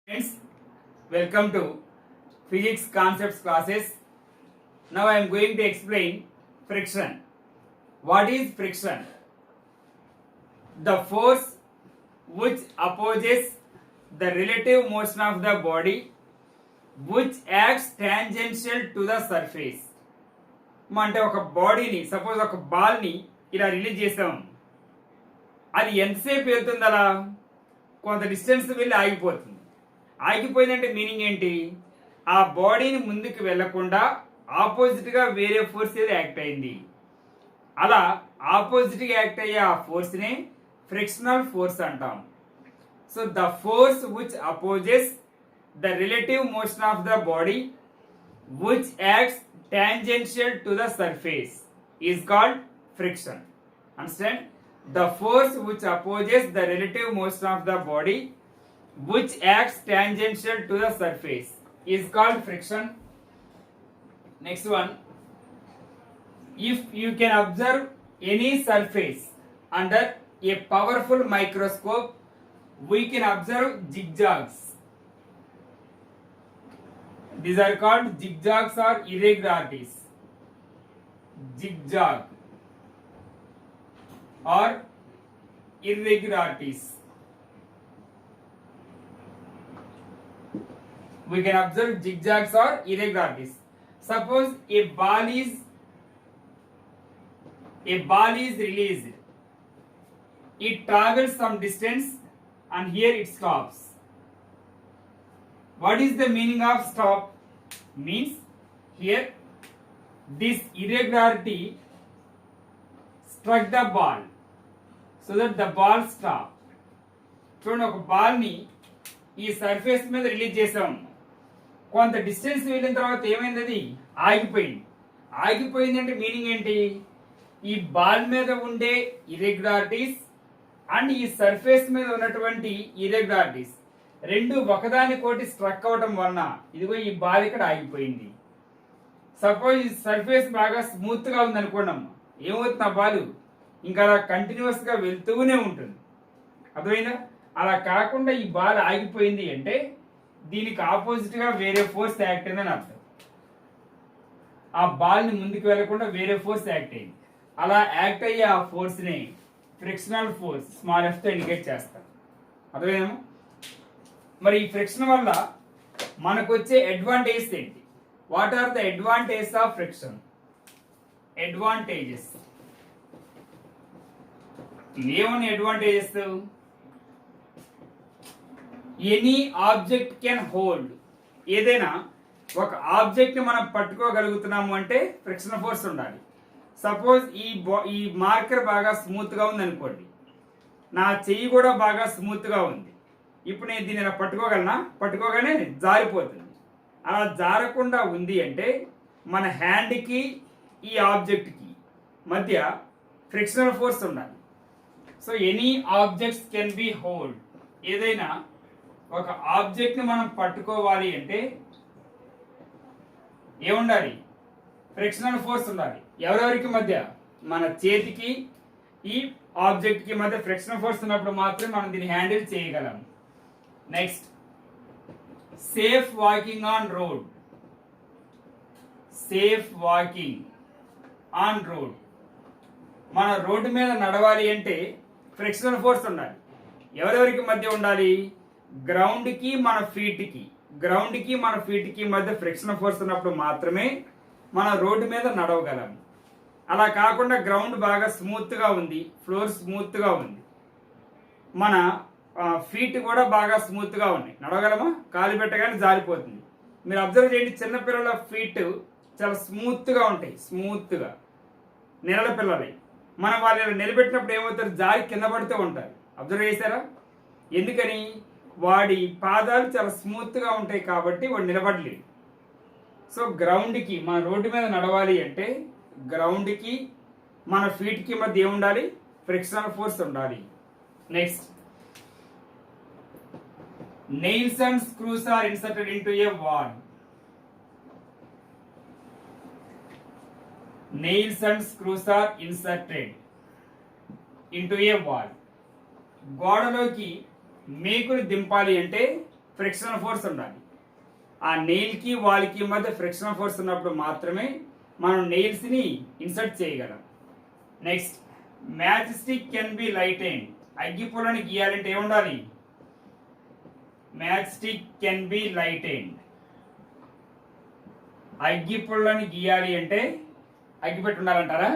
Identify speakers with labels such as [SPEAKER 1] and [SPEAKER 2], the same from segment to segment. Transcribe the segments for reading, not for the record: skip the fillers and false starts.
[SPEAKER 1] Friends, welcome to physics concepts classes. Now I am going to explain friction. What is friction? The force which opposes the relative motion of the body which acts tangential to the surface. అంటే ఒక బాడీని suppose ఒక బాల్ని ఇలా release చేసాం, అది ఎంతసేపు వెళ్తుంది, అలా కొంత డిస్టెన్స్ వెళ్ళి ఆగిపోతుంది. ఆగిపోయిందంటే మీనింగ్ ఏంటి? ఆ బాడీని ముందుకు వెళ్లకుండా ఆపోజిట్గా వేరే ఫోర్స్ ఏది యాక్ట్ అయింది. అలా ఆపోజిట్గా యాక్ట్ అయ్యే ఆ ఫోర్స్నే ఫ్రిక్షనల్ ఫోర్స్ అంటాం. So the force which opposes the relative motion of the body which acts tangential to the surface is called friction. Understand? The force which opposes the relative motion of the body which acts tangential to the surface is called friction. Next one, if you can observe any surface under a powerful microscope, we can observe zigzags. These are called zigzags or irregularities. Zigzag or irregularities. We can observe zigzags or irregularities. Suppose a ball is released. It travels some distance and here it stops. What is the meaning of stop? Means here this irregularity struck the ball so that the ball stopped. చూడండి, ఒక బాల్ని ఈ surface మీద release చేసాం, కొంత distance వెళ్ళిన తర్వాత ఏమైంది, అది ఆగిపోయింది. ఆగిపోయింది అంటే మీనింగ్ ఏంటి? ఈ బాల్ మీద ఉండే ఇర్రెగ్యులారిటీస్ అండ్ ఈ సర్ఫేస్ మీద ఉన్నటువంటి ఇర్రెగ్యులారిటీస్ రెండు ఒకదానికోటి స్ట్రక్ అవడం వలన ఇదిగో ఈ బాల్ ఇక్కడ ఆగిపోయింది. సపోజ్ ఈ సర్ఫేస్ బాగా స్మూత్ గా ఉంది అనుకోండి, ఏమవుతుంది, ఆ బాల్ ఇంకా అలా కంటిన్యూస్ గా వెళ్తూనే ఉంటుంది. అర్థమైందా? అలా కాకుండా ఈ బాల్ ఆగిపోయింది అంటే దీనికి ఆపోజిట్ గా వేరే ఫోర్స్ యాక్ట్ అయిందని అర్థం. ఆ బాల్ ని ముందుకు వెళ్లకుండా వేరే ఫోర్స్ యాక్ట్ అయింది. అలా యాక్ట్ అయ్యే ఆ ఫోర్స్ ని ఫ్రిక్షనల్ ఫోర్స్ స్మాల్ ఎఫ్ తో ఇండికేట్ చేస్తారు. అర్థమైందా? మరి ఈ ఫ్రిక్షన్ వల్ల మనకు వచ్చే అడ్వాంటేజెస్ ఏంటి? What are the advantages of friction? Advantages ఏమని advantages? Any object can hold. ఏదైనా ఒక ఆబ్జెక్ట్ ని మనం పట్టుకోగలుగుతున్నాము అంటే ఫ్రిక్షన్ ఫోర్స్ ఉండాలి. సపోజ్ ఈ మార్కర్ బాగా స్మూత్ గా ఉంది అనుకోండి, నా చెయ్యి కూడా బాగా స్మూత్ గా ఉంది. ఇప్పుడు నేను దీన్ని ఇలా పట్టుకోగలనా? పట్టుకోగానే జారిపోతుంది. అలా జారకుండా ఉంది అంటే మన హ్యాండ్కి ఈ ఆబ్జెక్ట్కి మధ్య ఫ్రిక్షనల్ ఫోర్స్ ఉండాలి. So any objects can be hold. ఏదైనా ఒక ఆబ్జెక్ట్ని మనం పట్టుకోవాలి అంటే ఏముండాలి? ఫ్రిక్షనల్ ఫోర్స్ ఉండాలి. ఎవరెవరికి మధ్య? మన చేతికి ఈ ఆబ్జెక్ట్కి మధ్య ఫ్రిక్షనల్ ఫోర్స్ ఉన్నప్పుడు మాత్రమే మనం దీన్ని హ్యాండిల్ చేయగలం. Next, safe walking on road. Safe walking on road. మన రోడ్డు మీద నడవాలి అంటే ఫ్రిక్షనల్ ఫోర్స్ ఉండాలి. ఎవరెవరికి మధ్య ఉండాలి? గ్రౌండ్కి మన ఫీట్కి మధ్య ఫ్రిక్షనల్ ఫోర్స్ ఉన్నప్పుడు మాత్రమే మన రోడ్డు మీద నడవగలం. అలా కాకుండా గ్రౌండ్ బాగా స్మూత్గా ఉంది, ఫ్లోర్ స్మూత్గా ఉంది, మన ఫీట్ కూడా బాగా స్మూత్గా ఉన్నాయి, నడవగలమా? కాలు పెట్టగానే జారిపోతుంది. మీరు అబ్జర్వ్ చేయండి, చిన్నపిల్లల ఫీట్ చాలా స్మూత్గా ఉంటాయి, స్మూత్గా నెలల పిల్లలై. మనం వాళ్ళు నిలబెట్టినప్పుడు ఏమవుతారు? జారి కింద పడుతూ ఉంటారు. అబ్జర్వ్ చేశారా? ఎందుకని? వాడి పాదాలు చాలా స్మూత్గా ఉంటాయి కాబట్టి వాడు నిలబడలేడు. సో గ్రౌండ్కి, మన రోడ్డు మీద నడవాలి అంటే గ్రౌండ్కి మన ఫీట్కి మధ్య ఏముండాలి? ఫ్రిక్షనల్ ఫోర్స్ ఉండాలి. Next, nails and screws are inserted into a wall. Nails and screws are inserted into a wall. గోడలోకి మేకులు దింపాలి అంటే ఫ్రిక్షనల్ ఫోర్స్ ఉండాలి. ఆ నెయిల్కి వాల్కి మధ్య ఫ్రిక్షనల్ ఫోర్స్ ఉన్నప్పుడు మాత్రమే మనం నెయిల్స్ని ఇన్సర్ట్ చేయగలం. Next, match stick can be lighten. అగ్గిపుల్లని గీయాలంటే ఏముండాలి? Match stick can be lighten. అగ్గిపుల్లని గీయాలి అంటే అగ్గిపెట్టి ఉండాలంటారా?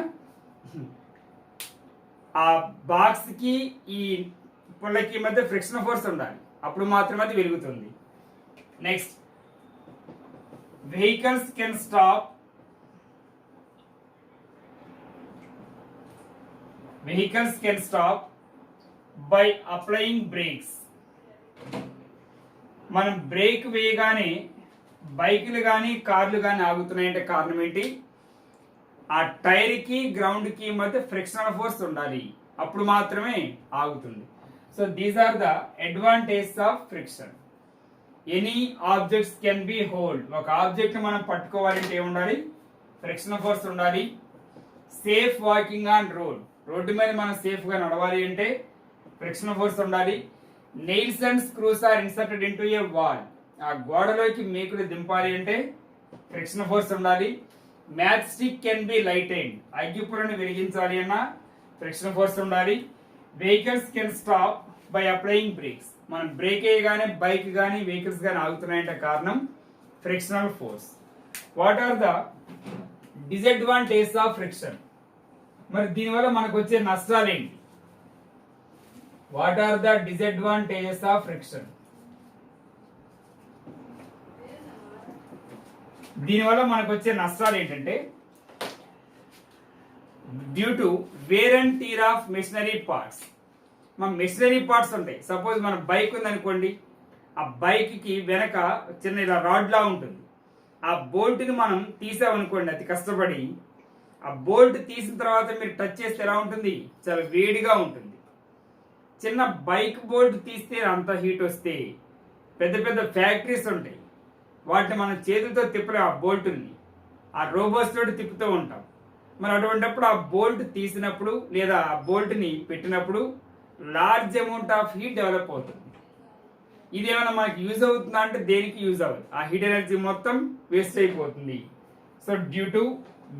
[SPEAKER 1] ఆ బాక్స్కి ఈ పుల్లకి మధ్య ఫ్రిక్షనల్ ఫోర్స్ ఉండాలి, అప్పుడు మాత్రమే అది వెలుగుతుంది. Next, vehicles can stop. Vehicles can stop by applying brakes. మనం బ్రేక్ వేయగానే బైకులు కానీ కార్లు కానీ ఆగుతున్నాయంటే కారణం ఏంటి? ఆ టైర్కి గ్రౌండ్కి మధ్య ఫ్రిక్షనల్ ఫోర్స్ ఉండాలి, అప్పుడు మాత్రమే ఆగుతుంది. So these are the advantages of friction. Any objects can be hold. ఒక ఆబ్జెక్ట్ మనం పట్టుకోవాలంటే ఏముండాలి? ఫ్రిక్షనల్ ఫోర్స్ ఉండాలి. Safe walking on road. Road మీద మనం సేఫ్గా నడవాలి అంటే ఫ్రిక్షనల్ ఫోర్స్ ఉండాలి. Nails and screws are inserted into a wall. ఆ గోడలోకి మేకులు దింపాలి అంటే ఫ్రిక్షనల్ ఫోర్స్ ఉండాలి. Match stick can be lighten. అగ్గిపుల్లను వెలిగించాలి అన్నా ఫ్రిక్షనల్ ఫోర్స్ ఉండాలి. Vehicles can stop by applying brakes. మనం బ్రేక్ వేయగానే బైక్ కానీ వెహికల్స్ కానీ ఆగుతున్నాయంటే కారణం frictional force. What are the disadvantages of friction? మరి దీనివల్ల మనకు వచ్చే నష్టాలు ఏంటి? What are the disadvantages of friction? దీనివల్ల మనకు వచ్చే నష్టాలు ఏంటంటే, due to wear and tear of machinery parts. మన మెషినరీ పార్ట్స్ ఉంటాయి. సపోజ్ మన బైక్ ఉందనుకోండి, ఆ బైక్కి వెనక చిన్న ఇలా రాడ్లా ఉంటుంది. ఆ బోల్ట్ని మనం తీసామనుకోండి అతి కష్టపడి, ఆ బోల్ట్ తీసిన తర్వాత మీరు టచ్ చేస్తే ఎలా ఉంటుంది? చాలా వేడిగా ఉంటుంది. చిన్న బైక్ బోల్ట్ తీస్తే అంత హీట్ వస్తే, పెద్ద పెద్ద ఫ్యాక్టరీస్ ఉంటాయి, వాటిని మనం చేతులతో తిప్పలేం. ఆ బోల్ట్ని ఆ రోబోట్స్ తోటి తిప్పుతూ ఉంటాం. మరి అటువంటిప్పుడు ఆ బోల్ట్ తీసినప్పుడు లేదా ఆ బోల్ట్ని పెట్టినప్పుడు large amount of heat develop అవుతుంది. ఇది ఏమైనా మనకి యూజ్ అవుతుందా అంటే దేనికి యూజ్ అవ్వదు. ఆ హీట్ ఎనర్జీ మొత్తం వేస్ట్ అయిపోతుంది. So due to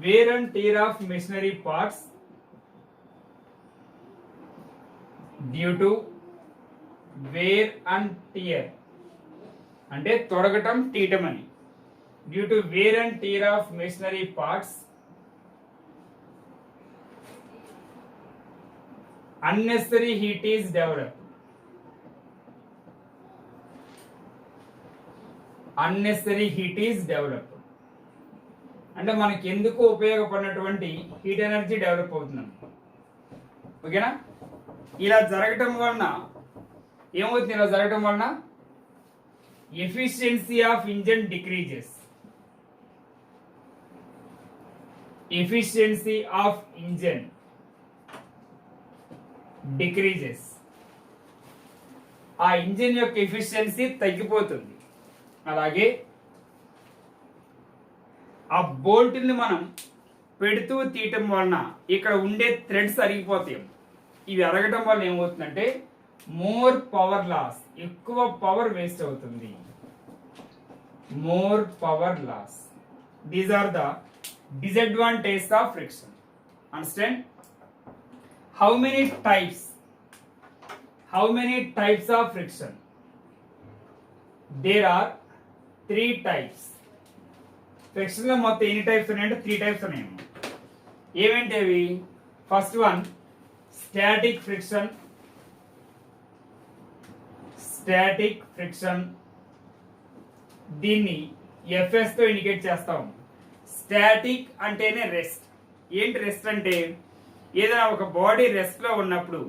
[SPEAKER 1] wear and tear of machinery parts, due to wear and tear అంటే తొడగటం తీయటం అని. Due to wear and tear of machinery parts, unnecessary heat is developed. Unnecessary heat is developed. అంటే మనకి ఎందుకు ఉపయోగపడినటువంటి heat energy develop అవుతుంది. ఓకేనా? ఇలా జరగటం వలన ఏమవుతుంది? ఇలా జరగటం వలన efficiency of engine decreases. Efficiency of engine decreases. ఆ ఇంజిన్ యొక్క ఎఫిషియన్సీ తగ్గిపోతుంది. అలాగే ఆ బోల్ట్ని మనం పెడుతూ తీయటం వలన ఇక్కడ ఉండే థ్రెడ్స్ అరిగిపోతాయి. ఇవి అరగటం వల్ల ఏమవుతుందంటే మోర్ పవర్ లాస్, ఎక్కువ పవర్ వేస్ట్ అవుతుంది. More power loss. These are the disadvantages of friction. Understand? How many types of friction? There are 3 types. Friction లో మొత్తం ఎన్ని టైప్స్ ఉన్నాయంటే 3 టైప్స్ ఉన్నాయి. ఏమేంటి అవి? First one static friction. Static friction దీన్ని FS తో ఇండికేట్ చేస్తాం. స్టాటిక్ అంటేనే రెస్ట్. ఏంటి రెస్ట్ అంటే? ఏదైనా ఒక బాడీ రెస్ట్ లో ఉన్నప్పుడు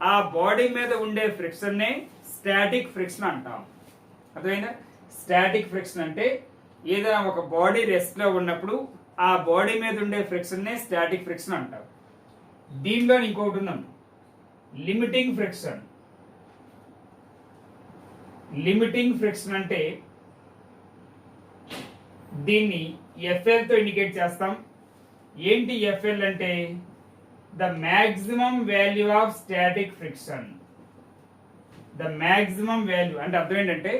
[SPEAKER 1] ఆ బాడీ మీద ఉండే ఫ్రిక్షన్ నే స్టాటిక్ ఫ్రిక్షన్ అంటాం. అర్థమైందా? స్టాటిక్ ఫ్రిక్షన్ అంటే ఏదైనా ఒక బాడీ రెస్ట్ లో ఉన్నప్పుడు ఆ బాడీ మీద ఉండే ఫ్రిక్షన్ నే స్టాటిక్ ఫ్రిక్షన్ అంటాం. దీనిలో ఇంకొకటి ఉన్నాం, లిమిటింగ్ ఫ్రిక్షన్. లిమిటింగ్ ఫ్రిక్షన్ అంటే దీన్ని ఎఫ్ఎల్ తో ఇండికేట్ చేస్తాం. ఏంటి ఎఫ్ఎల్ అంటే? the maximum value of static friction. The maximum value అంటే అర్థం ఏంటంటే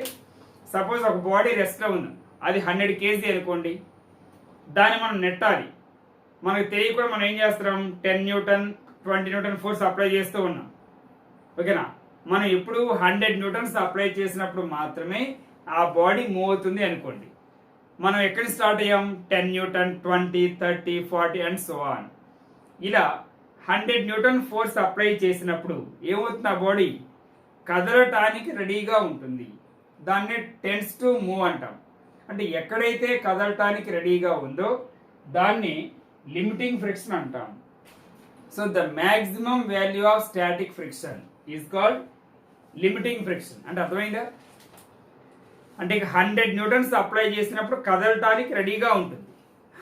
[SPEAKER 1] సపోజ్ ఒక బాడీ రెస్ట్లో ఉంది, అది 100 kg అనుకోండి, దాన్ని మనం నెట్టాలి. మనకు తెలియకుండా మనం ఏం చేస్తున్నాం, 10 న్యూటన్ 20 న్యూటన్ ఫోర్స్ అప్లై చేస్తూ ఉన్నాం. ఓకేనా, మనం ఎప్పుడు 100 న్యూటన్స్ అప్లై చేసినప్పుడు మాత్రమే ఆ బాడీ మూవ్ అవుతుంది అనుకోండి. మనం ఎక్కడ స్టార్ట్ అయ్యాం, 10 న్యూటన్ 20 30 40 అండ్ సో ఆన్. ఇలా 100 న్యూటన్ ఫోర్స్ అప్లై చేసినప్పుడు ఏమవుతుంది, ఆ బాడీ కదలటానికి రెడీగా ఉంటుంది. దాన్నే టెన్స్ టు మూవ్ అంటాం. అంటే ఎక్కడైతే కదలటానికి రెడీగా ఉందో దాన్ని లిమిటింగ్ ఫ్రిక్షన్ అంటాం. So the maximum value of static friction is called limiting friction. అంటే అర్థమైందా? అంటే 100 న్యూటన్స్ అప్లై చేసినప్పుడు కదలటానికి రెడీగా ఉంటుంది.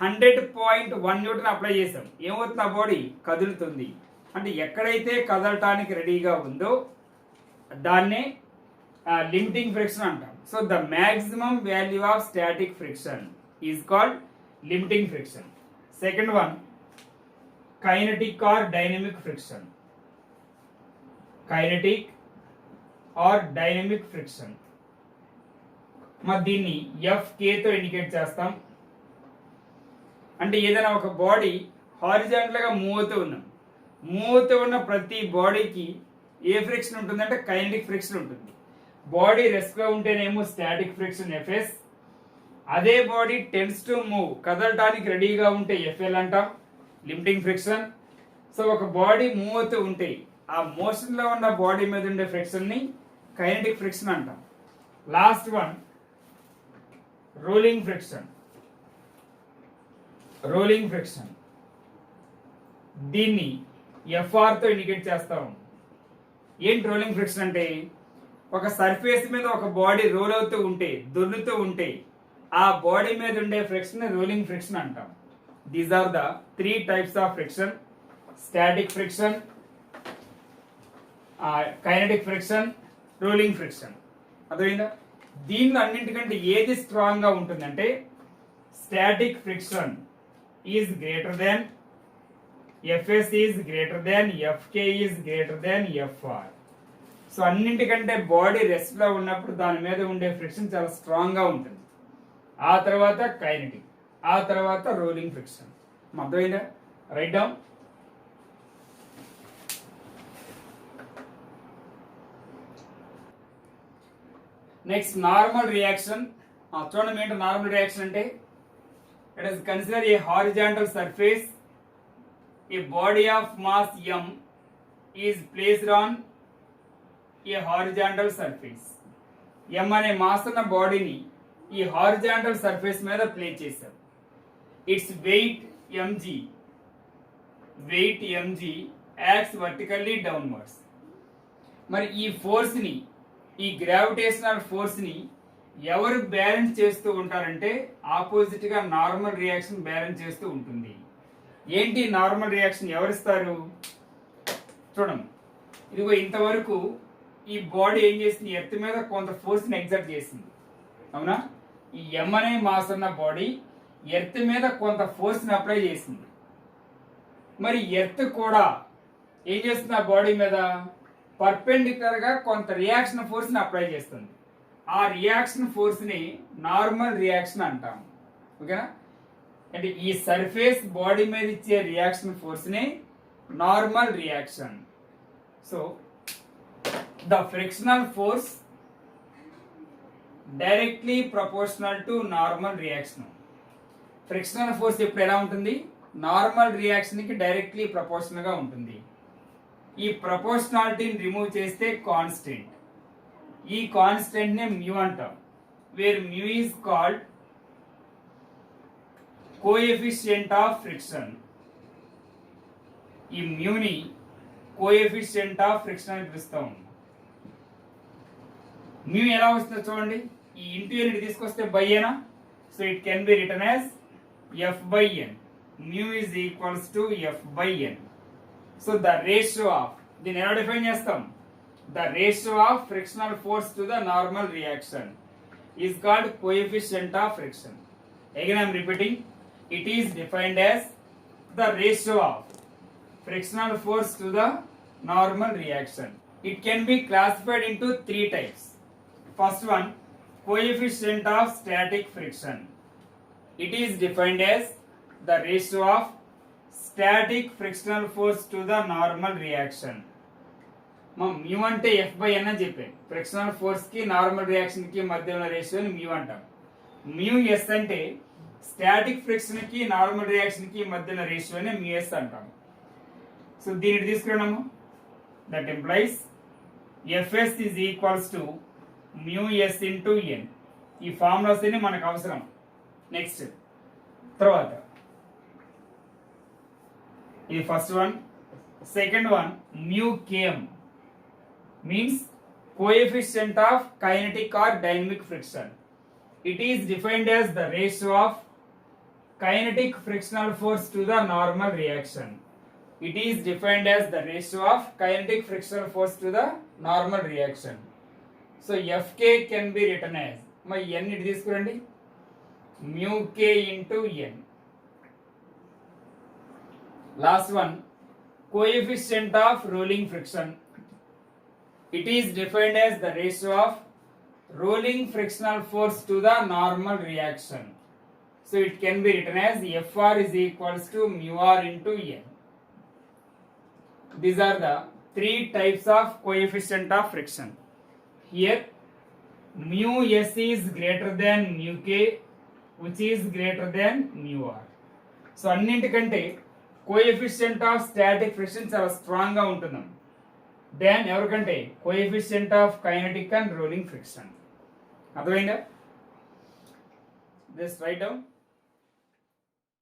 [SPEAKER 1] 100.1 న్యూటన్ అప్లై చేసాం, ఏమవుతుంది, ఆ బాడీ కదులుతుంది. అంటే ఎక్కడైతే కదలటానికి రెడీగా ఉందో దాన్నే లిమిటింగ్ ఫ్రిక్షన్ అంటాం. So the maximum value of static friction is called limiting friction. Second one, kinetic or dynamic friction. Kinetic or dynamic friction. మరి దీన్ని FK తో ఇండికేట్ చేస్తాం. అంటే ఏదైనా ఒక బాడీ హారిజాంటల్గా మూవ్ అవుతూ ఉన్న ప్రతి బాడీకి ఏ ఫ్రిక్షన్ ఉంటుందంటే కైనెటిక్ ఫ్రిక్షన్ ఉంటుంది. బాడీ రెస్ట్గా ఉంటేనేమో స్టాటిక్ ఫ్రిక్షన్ FS. అదే బాడీ టెన్స్ టు మూవ్, కదలటానికి రెడీగా ఉంటే FL అంటాం, లిమిటింగ్ ఫ్రిక్షన్. సో ఒక బాడీ మూవ్ అవుతూ ఉంటే ఆ మోషన్లో ఉన్న బాడీ మీద ఉండే ఫ్రిక్షన్ని కైనెటిక్ ఫ్రిక్షన్ అంటాం. Last one, rolling friction. Rolling friction దీన్ని FR తో ఇండికేట్ చేస్తాం. ఏంటి రోలింగ్ ఫ్రిక్షన్ అంటే, ఒక సర్ఫేస్ మీద ఒక బాడీ రోల్ అవుతూ ఉంటే, దొర్లుతూ ఉంటే ఆ బాడీ మీద ఉండే ఫ్రిక్షన్ రోలింగ్ ఫ్రిక్షన్ అంటాం. These are the 3 types of friction: static friction, kinetic friction, rolling friction. అర్థమైందా? దీనిలో అన్నింటికంటే ఏది స్ట్రాంగ్ గా ఉంటుందంటే static friction is greater than FS is greater than FK is greater than FR. So అన్నింటికంటే body rest లో ఉన్నప్పుడు దాని మీద ఉండే ఫ్రిక్షన్ చాలా స్ట్రాంగ్ గా ఉంటుంది. ఆ తర్వాత కైనెటిక్, ఆ తర్వాత రోలింగ్ ఫ్రిక్షన్. అర్థమైందా? Right down. Next normal reaction. చూడండి ఏంటో నార్మల్ రియాక్షన్ అంటే, it is consider A horizontal surface, a body of mass m is placed on a horizontal surface. m అనే మాస్ ఉన్న బాడీని ఈ హారిజాంటల్ సర్ఫేస్ మీద ప్లేస్ చేశాం. Its weight mg acts vertically downwards. మరి ఈ ఫోర్స్ ని, ఈ గ్రావిటేషనల్ ఫోర్స్ ని ఎవరు బ్యాలెన్స్ చేస్తూ ఉంటారంటే ఆపోజిట్ గా నార్మల్ రియాక్షన్ బ్యాలెన్స్ చేస్తూ ఉంటుంది. ఏంటి నార్మల్ రియాక్షన్ ఎవరిస్తారు? చూడండి, ఇదిగో ఇంతవరకు ఈ బాడీ ఏం చేసింది, ఎర్త్ మీద కొంత ఫోర్స్ని ఎగ్జర్ట్ చేసింది, అవునా? ఈ M అనే మాస్ ఉన్న బాడీ ఎర్త్ మీద కొంత ఫోర్స్ని అప్లై చేసింది. మరి ఎర్త్ కూడా ఏం చేస్తుంది, ఆ బాడీ మీద పర్పెండిక్యులర్ గా కొంత రియాక్షన్ ఫోర్స్ని అప్లై చేస్తుంది. ఆ రియాక్షన్ ఫోర్స్ని నార్మల్ రియాక్షన్ అంటాం. ఓకేనా? అంటే ఈ సర్ఫేస్ బాడీ మీద ఇచ్చే రియాక్షన్ ఫోర్స్ ని normal reaction. So the frictional force directly proportional to normal reaction. Frictional force ఇప్పుడు ఎలా ఉంటుంది, నార్మల్ రియాక్షన్ కి డైరెక్ట్లీ ప్రపోర్షనల్ గా ఉంటుంది. ఈ ప్రపోర్షనాలిటీని రిమూవ్ చేస్తే కాన్స్టెంట్, ఈ కాన్స్టెంట్ నే మ్యూ అంటాం. Where mu is called coefficient of friction. ఈ మ్యూని కోఎఫిషియంట్ ఆఫ్ ఫ్రిక్షన్ అని పిలుస్తాం. మ్యూ ఎలా వస్తుందో చూడండి, ఈ ఇంటూ యూనిట్ తీసుకొస్తే బై ఏనా, so it can be return as F/N. Mu is equals to F/N. So the ratio of, దీన్ని ఎలా డిఫైన్ చేస్తాం, the ratio of frictional force to the normal reaction is called coefficient of friction. Again I'm repeating, it is defined as the ratio of frictional force to the normal reaction. It can be classified into 3 types. First one, coefficient of static friction. It is defined as the ratio of static frictional force to the normal reaction. Mu అంటే F by N అని చెప్పాను. Frictional force కి normal reaction కి మధ్య ఉన్న రేషియోని mu అంటాం. Mu S అంటే స్టాటిక్ ఫ్రిక్షన్ కి నార్మల్ రియాక్షన్ కి మధ్య ఉన్న రేషియోని మ్యూ ఎస్ అంటాం. సో దీన్ని తీసుకున్నాము. That implies F S is equals to mu S into N. ఈ ఫార్ములాస్ అన్ని మనకు అవసరం. నెక్స్ట్ తర్వాత ఇది first one. Second one mu K M means coefficient of kinetic or dynamic friction. It is defined as the ratio of kinetic frictional force to the normal reaction. It is defined as the ratio of kinetic frictional force to the normal reaction. So Fk can be written as my n it తీసుకురండి mu k into n. Last one, coefficient of rolling friction. It is defined as the ratio of rolling frictional force to the normal reaction. So it can be written as Fr is equals to mu r into n. These are the three types of coefficient of friction. Here mu s is greater than mu k, which is greater than mu r. So అన్నింటికంటే coefficient of static friction చాలా strong గా ఉంటుంది then ఎవరికంటే coefficient of kinetic and rolling friction. అర్థమైందా? Just write down.